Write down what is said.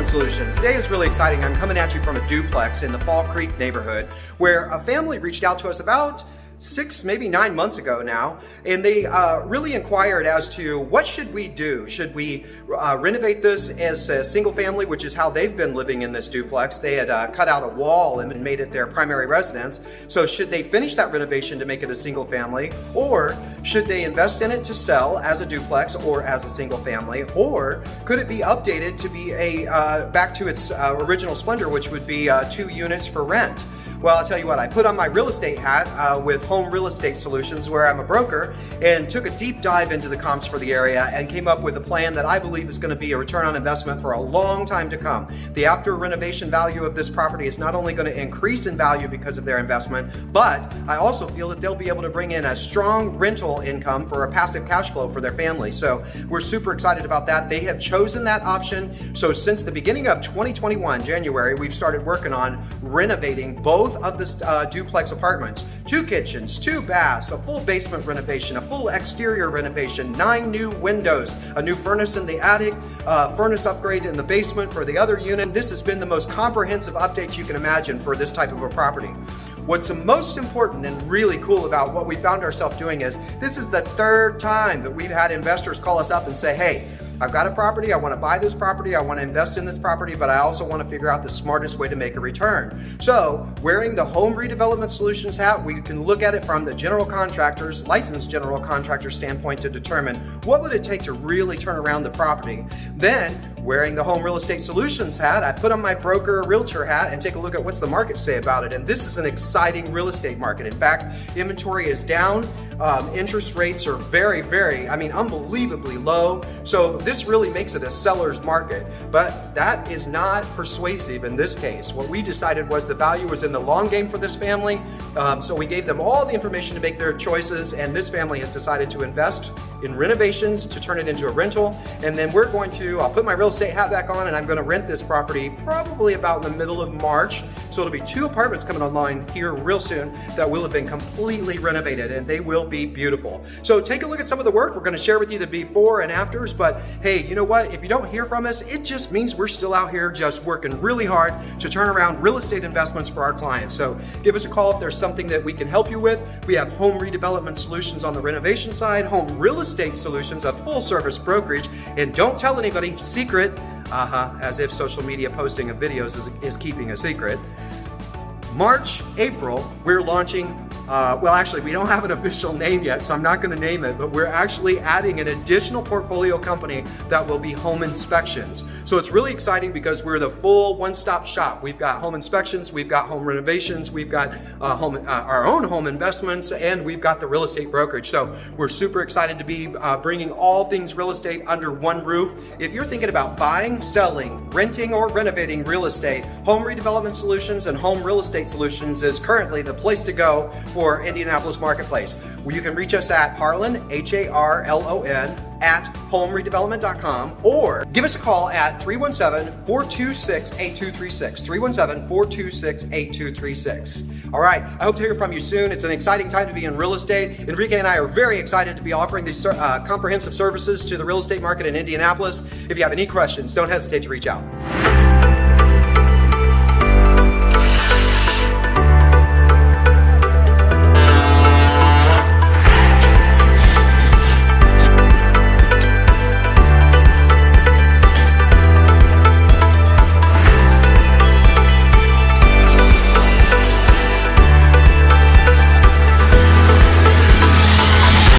Redevelopment Solutions. Today is really exciting. I'm coming at you from a duplex in the Fall Creek neighborhood where a family reached out to us about 6, maybe 9 months ago now, and they really inquired as to what should we do? Should we renovate this as a single family, which is how they've been living in this duplex. They had cut out a wall and made it their primary residence. So should they finish that renovation to make it a single family, or should they invest in it to sell as a duplex or as a single family, or could it be updated to be a back to its original splendor, which would be 2 units for rent? Well, I'll tell you what, I put on my real estate hat with Home Real Estate Solutions, where I'm a broker, and took a deep dive into the comps for the area and came up with a plan that I believe is going to be a return on investment for a long time to come. The after renovation value of this property is not only going to increase in value because of their investment, but I also feel that they'll be able to bring in a strong rental income for a passive cash flow for their family. So we're super excited about that. They have chosen that option. So since the beginning of 2021, January, we've started working on renovating both of the duplex apartments. 2 kitchens, 2 baths, a full basement renovation, a full exterior renovation, 9 new windows, a new furnace in the attic, furnace upgrade in the basement for the other unit. This has been the most comprehensive update you can imagine for this type of a property. What's the most important and really cool about what we found ourselves doing is this is the 3rd time that we've had investors call us up and say, hey, I've got a property, I want to buy this property, I want to invest in this property, but I also want to figure out the smartest way to make a return. So wearing the Home Redevelopment Solutions hat, we can look at it from the general contractor's, licensed general contractor standpoint to determine what would it take to really turn around the property. Then wearing the Home Real Estate Solutions hat, I put on my broker realtor hat and take a look at what's the market say about it. And this is an exciting real estate market. In fact, inventory is down. Interest rates are very, unbelievably low. So this really makes it a seller's market, but that is not persuasive in this case. What we decided was the value was in the long game for this family. So we gave them all the information to make their choices, and this family has decided to invest in renovations to turn it into a rental. And then we're going to, I'll put my real estate hat back on and I'm going to rent this property probably about in the middle of March. So it'll be 2 apartments coming online here real soon that will have been completely renovated, and they will be beautiful. So take a look at some of the work. We're going to share with you the before and afters, but hey, you know what? If you don't hear from us, it just means we're still out here just working really hard to turn around real estate investments for our clients. So give us a call if there's something that we can help you with. We have Home Redevelopment Solutions on the renovation side, Home Real Estate Solutions, a full service brokerage, and don't tell anybody, secret, as if social media posting of videos is keeping a secret. March, April, we're launching well, actually, we don't have an official name yet, so I'm not going to name it, but we're actually adding an additional portfolio company that will be home inspections. So it's really exciting because we're the full one-stop shop. We've got home inspections, we've got home renovations, we've got our own home investments, and we've got the real estate brokerage. So we're super excited to be bringing all things real estate under one roof. If you're thinking about buying, selling, renting, or renovating real estate, Home Redevelopment Solutions and Home Real Estate Solutions is currently the place to go for Indianapolis Marketplace. Well, you can reach us at Harlon, Harlon, at homeredevelopment.com, or give us a call at 317-426-8236, 317-426-8236. All right, I hope to hear from you soon. It's an exciting time to be in real estate. Enrique and I are very excited to be offering these comprehensive services to the real estate market in Indianapolis. If you have any questions, don't hesitate to reach out.